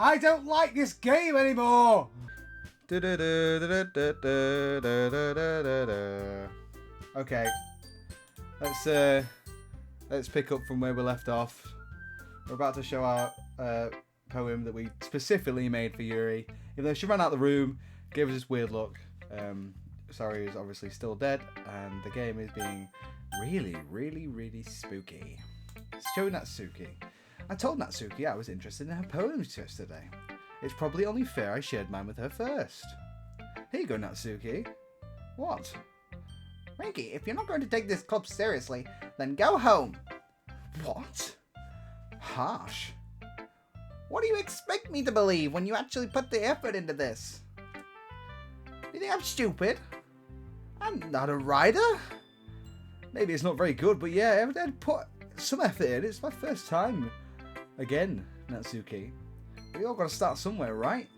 I don't like this game anymore. Okay, let's pick up from where we left off. We're about to show our poem that we specifically made for Yuri. Even though she ran out of the room, gave us this weird look. Sorry is obviously still dead, and the game is being really spooky. Show Natsuki. I told Natsuki I was interested in her poems yesterday. It's probably only fair I shared mine with her first. Here you go, Natsuki. What? Frankie, if you're not going to take this club seriously, then go home. What? Harsh. What do you expect me to believe when you actually put the effort into this? Do you think I'm stupid? I'm not a writer. Maybe it's not very good, but yeah, I'd put some effort in. It's my first time. Again, Natsuki. We all got to start somewhere, right?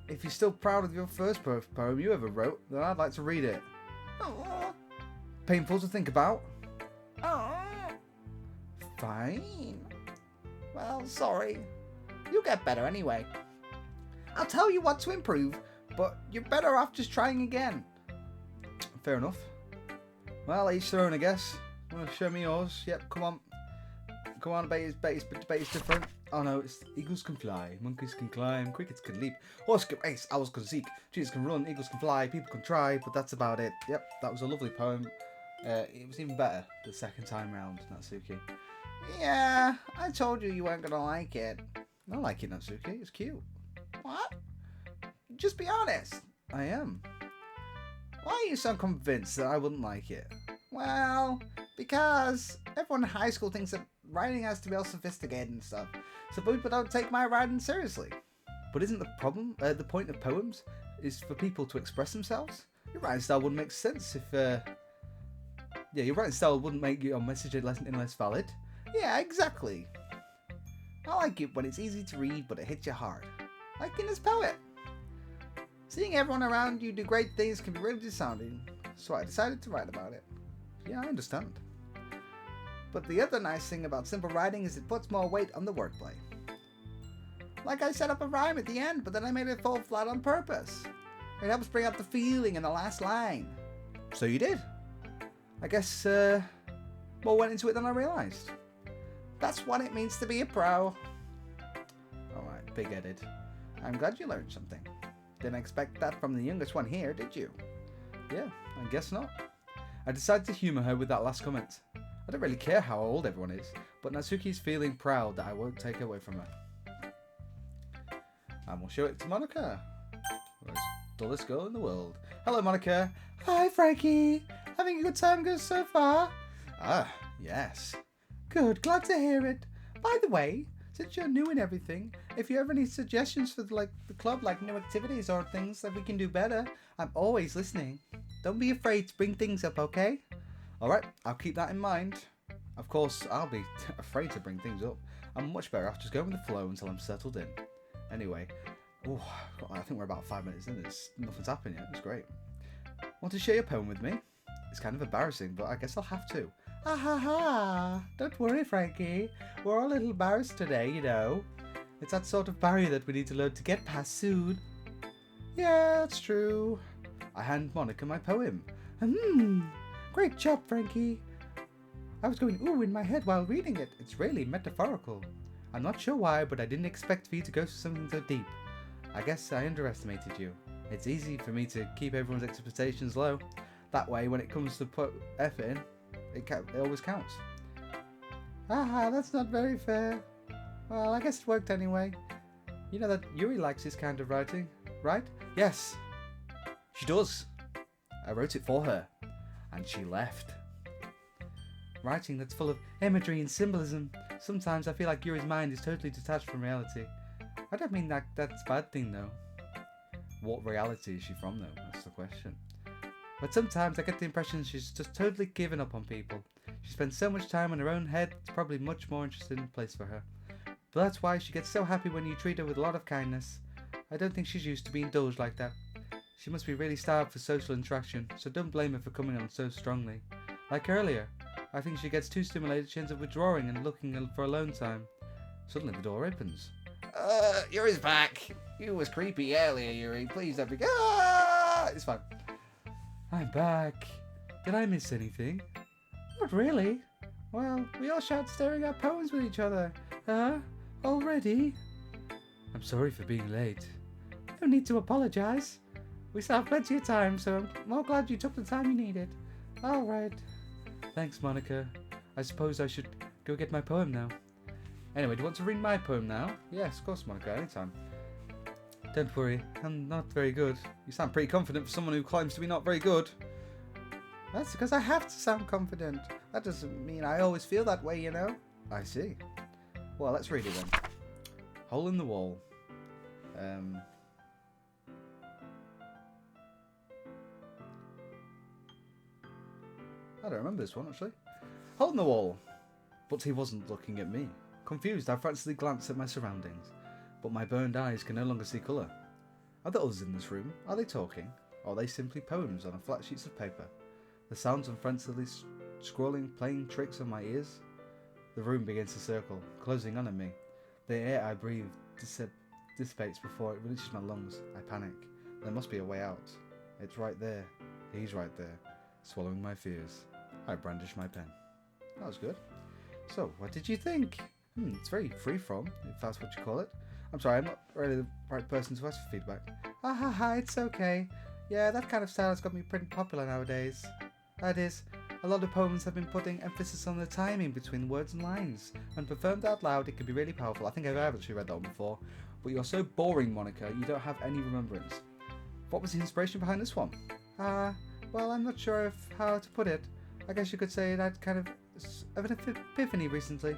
If you're still proud of your first poem you ever wrote, then I'd like to read it. Oh. Painful to think about. Oh. Fine. Well, sorry. You'll get better anyway. I'll tell you what to improve, but you're better off just trying again. Fair enough. Well, each their own, I guess. Want to show me yours? Yep, come on. Come on, debate is different. Oh no, it's eagles can fly, monkeys can climb, crickets can leap, horses can race, owls can seek, trees can run, eagles can fly, people can try, but that's about it. Yep, that was a lovely poem. It was even better the second time round, Natsuki. Yeah, I told you you weren't going to like it. I like it, Natsuki. It's cute. What? Just be honest. I am. Why are you so convinced that I wouldn't like it? Well, because everyone in high school thinks that writing has to be all sophisticated and stuff, so people don't take my writing seriously. But isn't the problem, the point of poems, is for people to express themselves? Your writing style wouldn't make sense if, your writing style wouldn't make your message any less valid. Yeah, exactly. I like it when it's easy to read, but it hits you hard. Like in this poet. Seeing everyone around you do great things can be really disheartening, so I decided to write about it. Yeah, I understand. But the other nice thing about simple writing is it puts more weight on the wordplay. Like I set up a rhyme at the end, but then I made it fall flat on purpose. It helps bring out the feeling in the last line. So you did. I guess more went into it than I realised. That's what it means to be a pro. Alright, big-headed. I'm glad you learned something. Didn't expect that from the youngest one here, did you? Yeah, I guess not. I decided to humour her with that last comment. I don't really care how old everyone is, but Natsuki's feeling proud that I won't take it away from her. And we'll show it to Monica. The dullest girl in the world. Hello, Monica. Hi, Frankie. Having a good time so far? Ah, yes. Good, glad to hear it. By the way, since you're new and everything, if you have any suggestions for the club, like new activities or things that we can do better, I'm always listening. Don't be afraid to bring things up, okay? Alright, I'll keep that in mind. Of course, I'll be afraid to bring things up. I'm much better off just going with the flow until I'm settled in. Anyway, I think we're about 5 minutes in. Nothing's happened yet. It's great. Want to share your poem with me? It's kind of embarrassing, but I guess I'll have to. Ah ha ha! Don't worry, Frankie. We're all a little embarrassed today, you know. It's that sort of barrier that we need to learn to get past soon. Yeah, that's true. I hand Monica my poem. Great job, Frankie. I was going ooh in my head while reading it. It's really metaphorical. I'm not sure why, but I didn't expect for you to go to something so deep. I guess I underestimated you. It's easy for me to keep everyone's expectations low. That way, when it comes to put effort in, it always counts. Ah, that's not very fair. Well, I guess it worked anyway. You know that Yuri likes this kind of writing, right? Yes, she does. I wrote it for her, and she left. Writing that's full of imagery and symbolism. Sometimes I feel like Yuri's mind is totally detached from reality. I don't mean that's a bad thing though. What reality is she from though? That's the question. But sometimes I get the impression she's just totally given up on people. She spends so much time in her own head, it's probably much more interesting place for her. But that's why she gets so happy when you treat her with a lot of kindness. I don't think she's used to being indulged like that. She must be really starved for social interaction, so don't blame her for coming on so strongly. Like earlier, I think she gets too stimulated, she ends up withdrawing and looking for alone time. Suddenly the door opens. Yuri's back. You was creepy earlier, Yuri. Please don't be... Ah! It's fine. I'm back. Did I miss anything? Not really. Well, we all shout staring at poems with each other. Already? I'm sorry for being late. No need to apologize. We still have plenty of time, so I'm more glad you took the time you needed. All right. Thanks, Monica. I suppose I should go get my poem now. Anyway, do you want to read my poem now? Yes, of course, Monica, anytime. Don't worry, I'm not very good. You sound pretty confident for someone who claims to be not very good. That's because I have to sound confident. That doesn't mean I always feel that way, you know. I see. Well, let's read it then. Hole in the wall. I don't remember this one, actually. Hole in the wall. But he wasn't looking at me. Confused, I frantically glanced at my surroundings, but my burned eyes can no longer see colour. Are there others in this room? Are they talking? Or are they simply poems on a flat sheets of paper? The sounds of frantically scrawling playing tricks on my ears? The room begins to circle, closing on at me. The air I breathe dissipates before it reaches my lungs. I panic. There must be a way out. It's right there. He's right there, swallowing my fears. I brandish my pen. That was good. So, what did you think? It's very freeform, if that's what you call it. I'm sorry, I'm not really the right person to ask for feedback. It's okay. Yeah, that kind of style has got me pretty popular nowadays. That is, a lot of poems have been putting emphasis on the timing between words and lines. When performed out loud, it can be really powerful. I think I've actually read that one before. But you're so boring, Monica, you don't have any remembrance. What was the inspiration behind this one? Well, I'm not sure how to put it. I guess you could say that kind of an epiphany recently.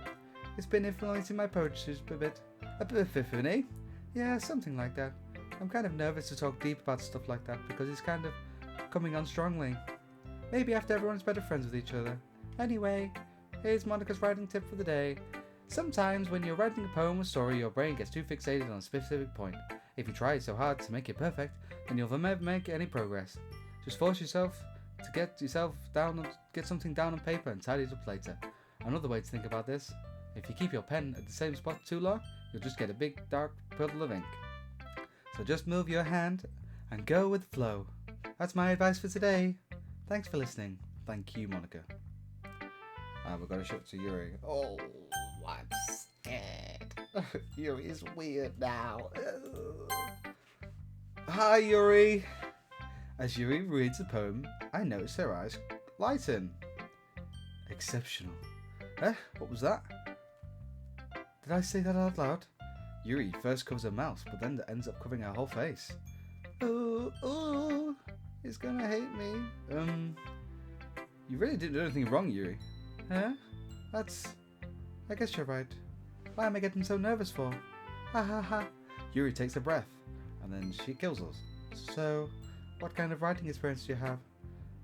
It's been influencing my poetry a bit. Epiphany? Yeah, something like that. I'm kind of nervous to talk deep about stuff like that because it's kind of coming on strongly. Maybe after everyone's better friends with each other. Anyway, here's Monica's writing tip for the day. Sometimes when you're writing a poem or story, your brain gets too fixated on a specific point. If you try so hard to make it perfect, then you'll never make any progress. Just force yourself to get something down on paper and tidy it up later. Another way to think about this: if you keep your pen at the same spot too long, you'll just get a big dark puddle of ink. So just move your hand and go with the flow. That's my advice for today. Thanks for listening. Thank you, Monica. We've got to show it to Yuri. Oh, I'm scared. Yuri is weird now. Hi, Yuri. As Yuri reads the poem, I notice her eyes lighten. Exceptional. What was that? Did I say that out loud? Yuri first covers her mouth, but then ends up covering her whole face. Oh, he's gonna hate me. You really didn't do anything wrong, Yuri. Huh? I guess you're right. Why am I getting so nervous for? Ha. Yuri takes a breath, and then she kills us. So, what kind of writing experience do you have?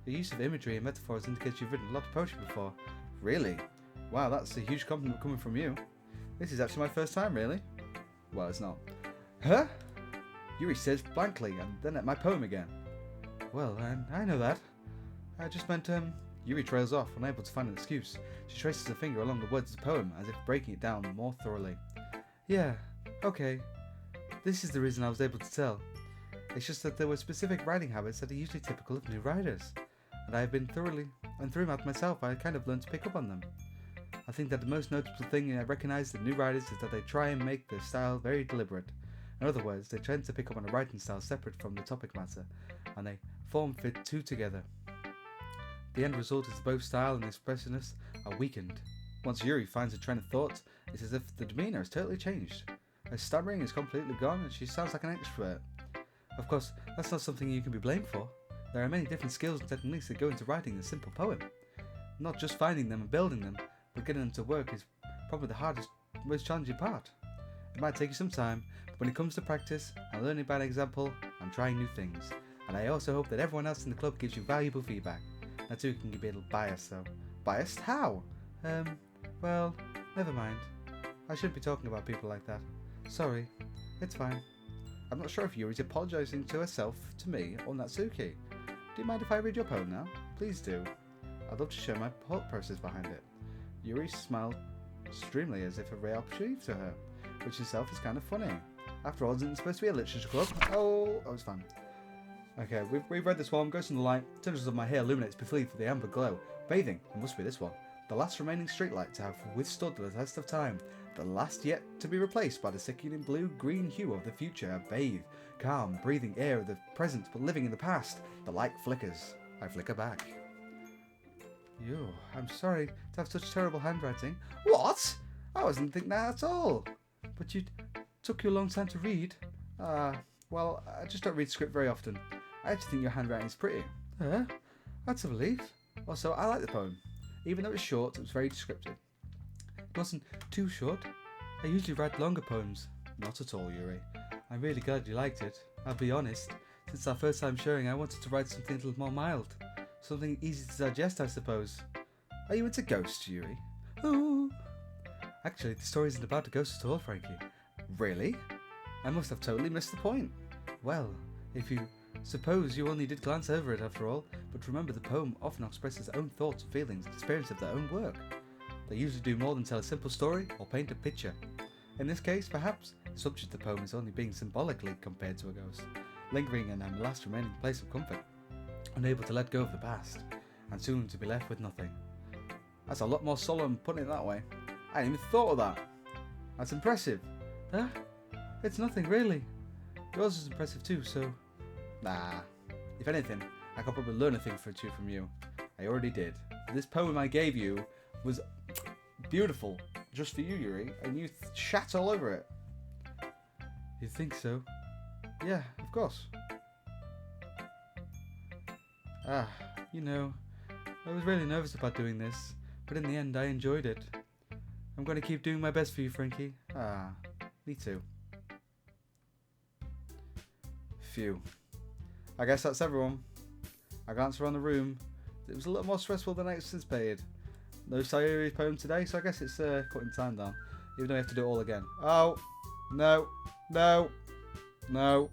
The use of imagery and metaphors indicates you've written a lot of poetry before. Really? Wow, that's a huge compliment coming from you. This is actually my first time, really. Well, it's not. Huh? Yuri says blankly, and then at my poem again. Well, I know that. I just meant, Yuri trails off, unable to find an excuse. She traces her finger along the words of the poem, as if breaking it down more thoroughly. Yeah, okay. This is the reason I was able to tell. It's just that there were specific writing habits that are usually typical of new writers. And I've been through math myself, I kind of learned to pick up on them. I think that the most notable thing I recognise in new writers is that they try and make their style very deliberate. In other words, they tend to pick up on a writing style separate from the topic matter, and they form-fit two together. The end result is both style and expressiveness are weakened. Once Yuri finds a train of thought, it's as if the demeanour has totally changed. Her stammering is completely gone and she sounds like an extrovert. Of course, that's not something you can be blamed for. There are many different skills and techniques that go into writing a simple poem. Not just finding them and building them, but getting them to work is probably the hardest, most challenging part. It might take you some time, but when it comes to practice and learning by example, I'm trying new things. And I also hope that everyone else in the club gives you valuable feedback. That too can be a little biased though. Biased? How? Well, never mind. I shouldn't be talking about people like that. Sorry. It's fine. I'm not sure if Yuri's apologising to herself, to me, or Natsuki. Do you mind if I read your poem now? Please do. I'd love to share my thought process behind it. Yuri smiled extremely as if a rare opportunity to her, which itself is kind of funny. After all, isn't it supposed to be a literature club? Oh, it's fine. Okay, we've read this one. Ghosts in the light. Tendrils of my hair illuminates before the amber glow. Bathing. It must be this one. The last remaining streetlight to have withstood the test of time. The last yet to be replaced by the sickening blue-green hue of the future. Bathe. Calm, breathing air of the present, but living in the past. The light flickers. I flicker back. Yo, I'm sorry to have such terrible handwriting. What? I wasn't thinking that at all. But took you a long time to read. Well, I just don't read script very often. I actually think your handwriting is pretty. That's a relief. Also, I like the poem. Even though it's short, it was very descriptive. It wasn't too short. I usually write longer poems. Not at all, Yuri. I'm really glad you liked it. I'll be honest. Since our first time showing, I wanted to write something a little more mild. Something easy to digest, I suppose. Are you into ghosts, Yuri? Ooh. Actually, the story isn't about a ghost at all, Frankie. Really? I must have totally missed the point. Well, if you suppose you only did glance over it after all, but remember the poem often expresses own thoughts, feelings, and experience of their own work. They usually do more than tell a simple story or paint a picture. In this case, perhaps, the subject of the poem is only being symbolically compared to a ghost, lingering in a last remaining place of comfort, unable to let go of the past, and soon to be left with nothing. That's a lot more solemn putting it that way. I hadn't even thought of that. That's impressive. Huh? It's nothing really. Yours is impressive too, so... Nah. If anything, I could probably learn a thing or two from you. I already did. This poem I gave you was beautiful, just for you, Yuri, and you shat all over it. You think so? Yeah, of course. You know, I was really nervous about doing this, but in the end I enjoyed it. I'm going to keep doing my best for you, Frankie. Me too. Phew. I guess that's everyone. I glanced around the room. It was a little more stressful than I anticipated. No Sayuri's poem today, so I guess it's cutting time down. Even though I have to do it all again. Oh, no, no, no.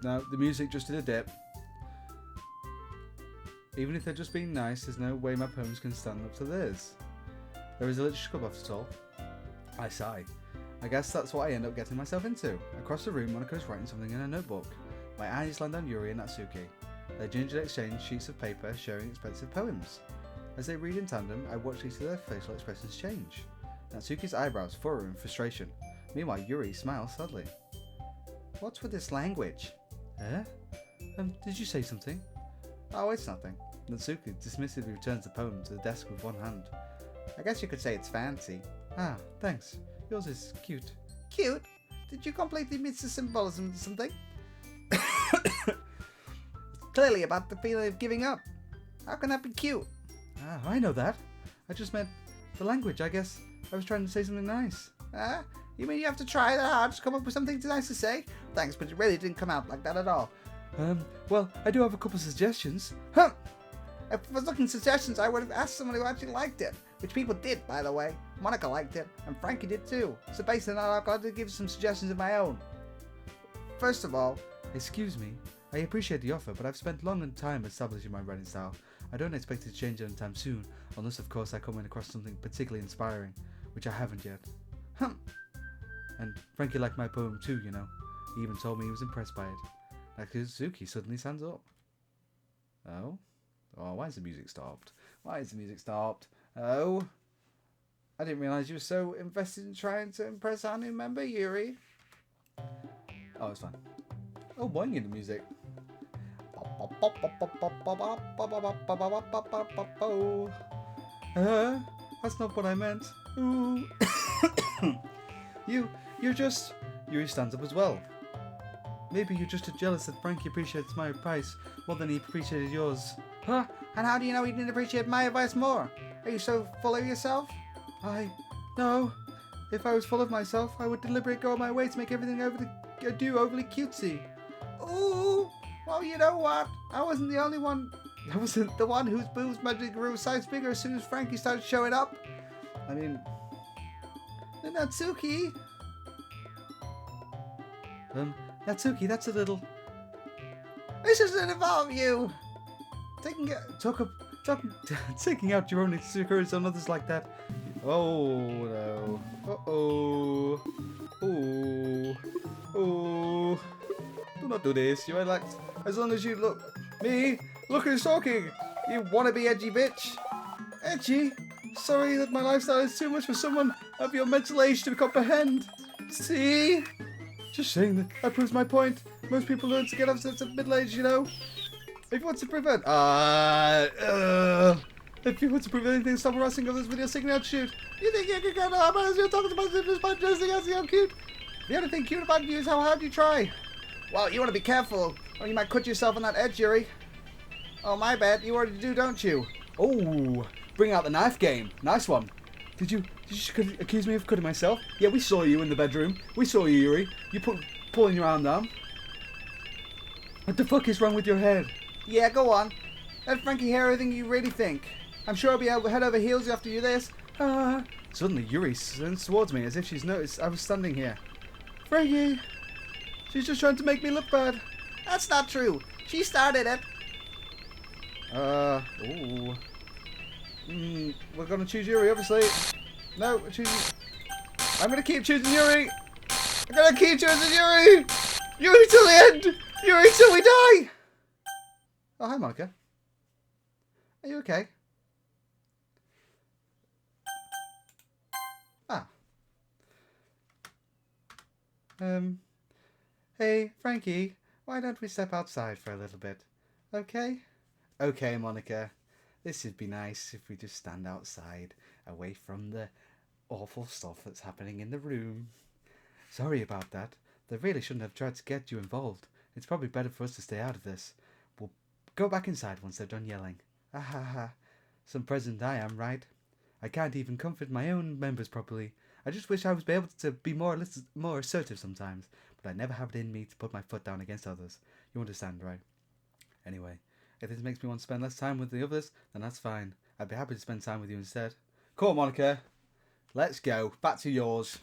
No, the music just did a dip. Even if they're just being nice, there's no way my poems can stand up to theirs. There is a literature club after all. I sigh. I guess that's what I end up getting myself into. Across the room, Monica is writing something in her notebook. My eyes land on Yuri and Natsuki. They gingerly exchange sheets of paper, sharing expensive poems. As they read in tandem, I watch each of their facial expressions change. Natsuki's eyebrows furrow in frustration. Meanwhile, Yuri smiles sadly. What's with this language? Did you say something? Oh, it's nothing. Natsuki dismissively returns the poem to the desk with one hand. I guess you could say it's fancy. Ah, thanks. Yours is cute. Cute? Did you completely miss the symbolism of something? It's clearly about the feeling of giving up. How can that be cute? Ah, I know that. I just meant the language, I guess. I was trying to say something nice. You mean you have to try that hard to come up with something nice to say? Thanks, but it really didn't come out like that at all. Well, I do have a couple of suggestions. Huh! If I was looking at suggestions, I would have asked someone who actually liked it. Which people did, by the way. Monica liked it, and Frankie did too. So based on that, I've got to give some suggestions of my own. First of all, excuse me. I appreciate the offer, but I've spent long time establishing my writing style. I don't expect it to change anytime soon, unless of course I come in across something particularly inspiring, which I haven't yet. And Frankie liked my poem too, you know. He even told me he was impressed by it. Natsuki suddenly stands up. Oh? Oh, why is the music stopped? Why is the music stopped? Oh? I didn't realise you were so invested in trying to impress our new member, Yuri. Oh, it's fine. Oh, boing in the music. That's not what I meant. Ooh. You're just... Yuri stands up as well. Maybe you're just jealous that Frankie appreciates my advice more than he appreciated yours. Huh? And how do you know he didn't appreciate my advice more? Are you so full of yourself? No. If I was full of myself, I would deliberately go on my way to make everything overly cutesy. Ooh! Well, you know what? I wasn't the only one. I wasn't the one whose boobs magically grew a size bigger as soon as Frankie started showing up. I mean... Natsuki! Natsuki, that's a little... This doesn't involve you! Taking out your own insecurities on others like that. Oh no. Uh-oh. Oh. Oh. Do not do this. You relax. As long as you look. Me? Look who's talking. You wannabe edgy bitch. Edgy? Sorry that my lifestyle is too much for someone of your mental age to comprehend. See? Just saying that. That proves my point. Most people learn to get upset at middle age, you know. If you want to prevent... if you want to prevent anything, stop harassing others with your singing attitude. You think you can go to Harper as you're talking to my siblings by dressing as you're cute? The only thing cute about you is how hard you try. Well, you want to be careful, or you might cut yourself on that edge, Yuri. Oh, my bad. You already do, don't you? Oh, bring out the knife game. Nice one. Did you accuse me of cutting myself? Yeah, we saw you in the bedroom. We saw you, Yuri. You pulling your arm down. What the fuck is wrong with your head? Yeah, go on. Let Frankie hear everything you really think. I'm sure I'll be head over heels after you this. Suddenly, Yuri turns towards me as if she's noticed I was standing here. Frankie, she's just trying to make me look bad. That's not true. She started it. Ooh. We're gonna choose Yuri, obviously. No, we're choosing... I'm gonna keep choosing Yuri. I'm gonna keep choosing Yuri. Yuri till the end. Yuri till we die. Oh, hi, Monica. Are you okay? Ah. Hey, Frankie, why don't we step outside for a little bit? Okay? Okay, Monica. This would be nice if we just stand outside, away from the awful stuff that's happening in the room. Sorry about that. They really shouldn't have tried to get you involved. It's probably better for us to stay out of this. We'll go back inside once they're done yelling. Ah ha ha. Some president I am, right? I can't even comfort my own members properly. I just wish I was able to be more assertive sometimes, but I never have it in me to put my foot down against others. You understand, right? Anyway, if this makes me want to spend less time with the others, then that's fine. I'd be happy to spend time with you instead. Cool, Monica. Let's go. Back to yours.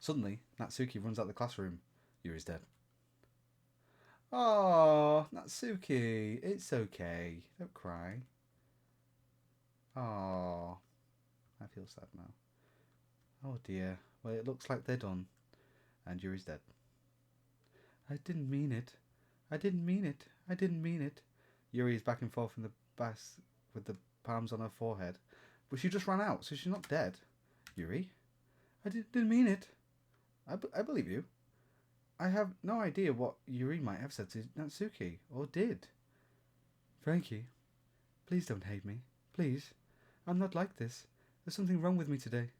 Suddenly, Natsuki runs out of the classroom. Yuri's dead. Oh, Natsuki. It's okay. Don't cry. Oh, I feel sad now. Oh dear. Well, it looks like they're done. And Yuri's dead. I didn't mean it. I didn't mean it. I didn't mean it. Yuri is back and forth in the bus with the palms on her forehead. But she just ran out, so she's not dead. Yuri? I didn't mean it. I believe you. I have no idea what Yuri might have said to Natsuki, or did. Frankie, please don't hate me. Please. I'm not like this. There's something wrong with me today.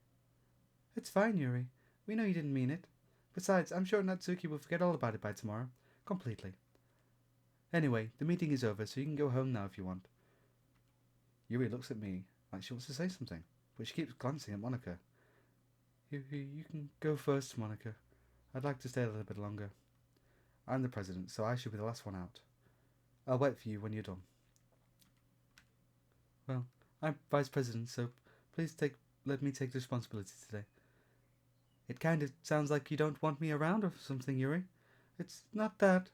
It's fine, Yuri. We know you didn't mean it. Besides, I'm sure Natsuki will forget all about it by tomorrow. Completely. Anyway, the meeting is over, so you can go home now if you want. Yuri looks at me like she wants to say something, but she keeps glancing at Monica. You can go first, Monica. I'd like to stay a little bit longer. I'm the president, so I should be the last one out. I'll wait for you when you're done. Well, I'm vice president, so please let me take the responsibility today. It kind of sounds like you don't want me around or something, Yuri. It's not that.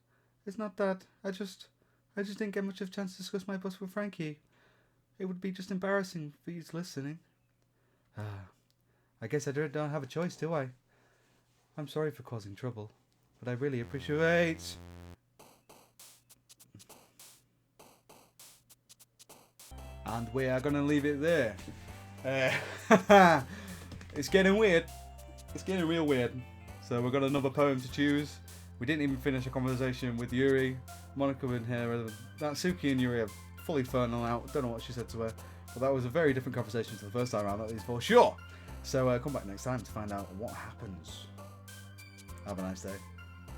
It's not that. I just didn't get much of a chance to discuss my bus with Frankie. It would be just embarrassing for you to listening. I guess I don't have a choice, do I? I'm sorry for causing trouble, but I really appreciate... And we are going to leave it there. It's getting weird. It's getting real weird. So we've got another poem to choose. We didn't even finish a conversation with Yuri. Monica in here. Natsuki and Yuri are fully fernal out. Don't know what she said to her. But that was a very different conversation to the first time around, at least for sure. So come back next time to find out what happens. Have a nice day.